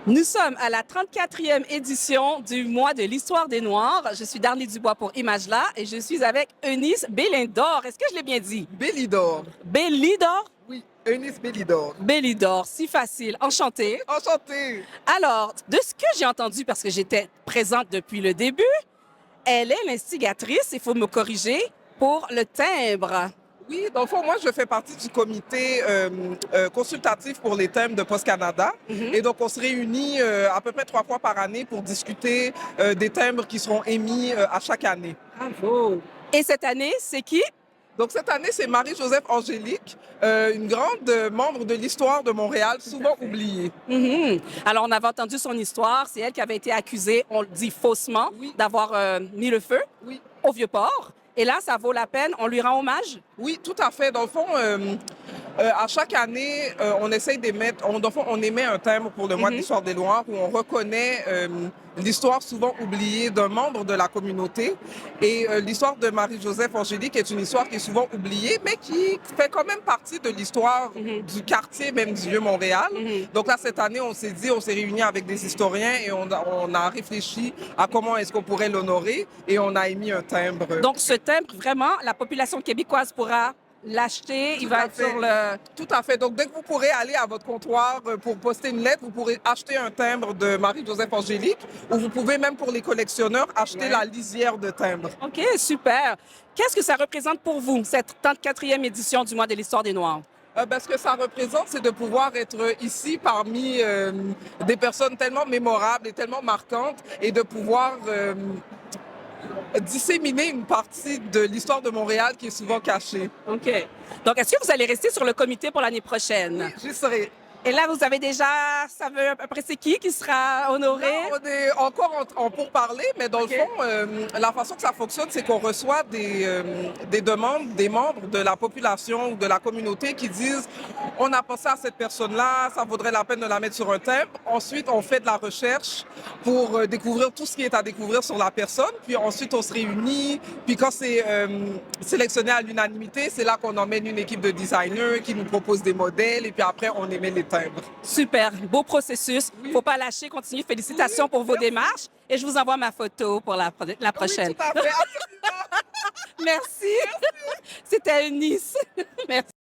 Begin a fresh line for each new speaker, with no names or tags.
Nous sommes à la 34e édition du mois de l'histoire des Noirs. Je suis Darly Dubois pour Imagela et je suis avec Eunice Bélindor. Est-ce que je l'ai bien dit?
Bélidor.
Bélidor?
Oui, Eunice Bélidor.
Bélidor, si facile. Enchantée.
Enchantée.
Alors, de ce que j'ai entendu, parce que j'étais présente depuis le début, elle est l'instigatrice, il faut me corriger, pour le timbre.
Oui, dans le fond, moi, je fais partie du comité consultatif pour les thèmes de Post Canada. Et donc, on se réunit à peu près 3 fois par année pour discuter des timbres qui seront émis à chaque année.
Bravo. Et cette année, c'est qui?
Donc, cette année, c'est Marie-Joseph Angélique, une grande membre de l'histoire de Montréal, souvent oubliée.
Alors, on avait entendu son histoire. C'est elle qui avait été accusée, on le dit faussement,
Oui.
d'avoir mis le feu
Oui.
au Vieux-Port. Et là, ça vaut la peine. On lui rend hommage.
Oui, tout à fait. Dans le fond, à chaque année, on essaye d'émettre, dans le fond, on émet un thème pour le mois de l'histoire des Noirs où on reconnaît l'histoire souvent oubliée d'un membre de la communauté. Et l'histoire de Marie-Joseph Angélique est une histoire qui est souvent oubliée, mais qui fait quand même partie de l'histoire du quartier, même du Vieux-Montréal. Donc là, cette année, on s'est réunis avec des historiens et on a réfléchi à comment est-ce qu'on pourrait l'honorer et on a émis un timbre.
Donc, ce timbre, vraiment, la population québécoise pourra l'acheter. Il va être sur le...
Tout à fait. Donc, dès que vous pourrez aller à votre comptoir pour poster une lettre, vous pourrez acheter un timbre de Marie-Joseph Angélique ou vous pouvez même pour les collectionneurs acheter la lisière de timbre.
OK, super. Qu'est-ce que ça représente pour vous, cette 34e édition du mois de l'histoire des Noirs?
Ce que ça représente, c'est de pouvoir être ici parmi des personnes tellement mémorables et tellement marquantes et de pouvoir disséminer une partie de l'histoire de Montréal qui est souvent cachée.
OK. Donc, est-ce que vous allez rester sur le comité pour l'année prochaine?
J'y serai.
Et là, vous avez déjà, ça veut à peu près c'est qui sera honoré?
Là, on est encore en pourparlers, mais dans le fond, la façon que ça fonctionne, c'est qu'on reçoit des demandes des membres de la population ou de la communauté qui disent on a pensé à cette personne-là, ça vaudrait la peine de la mettre sur un thème. Ensuite, on fait de la recherche pour découvrir tout ce qui est à découvrir sur la personne. Puis ensuite, on se réunit. Puis quand c'est sélectionné à l'unanimité, c'est là qu'on emmène une équipe de designers qui nous propose des modèles. Et puis après, on émet les timbres.
Super, beau processus. Faut pas lâcher, continuez. Félicitations pour vos démarches. Et je vous envoie ma photo pour la prochaine.
Oui, tout à fait, absolument.
Merci. C'était Eunice. Merci.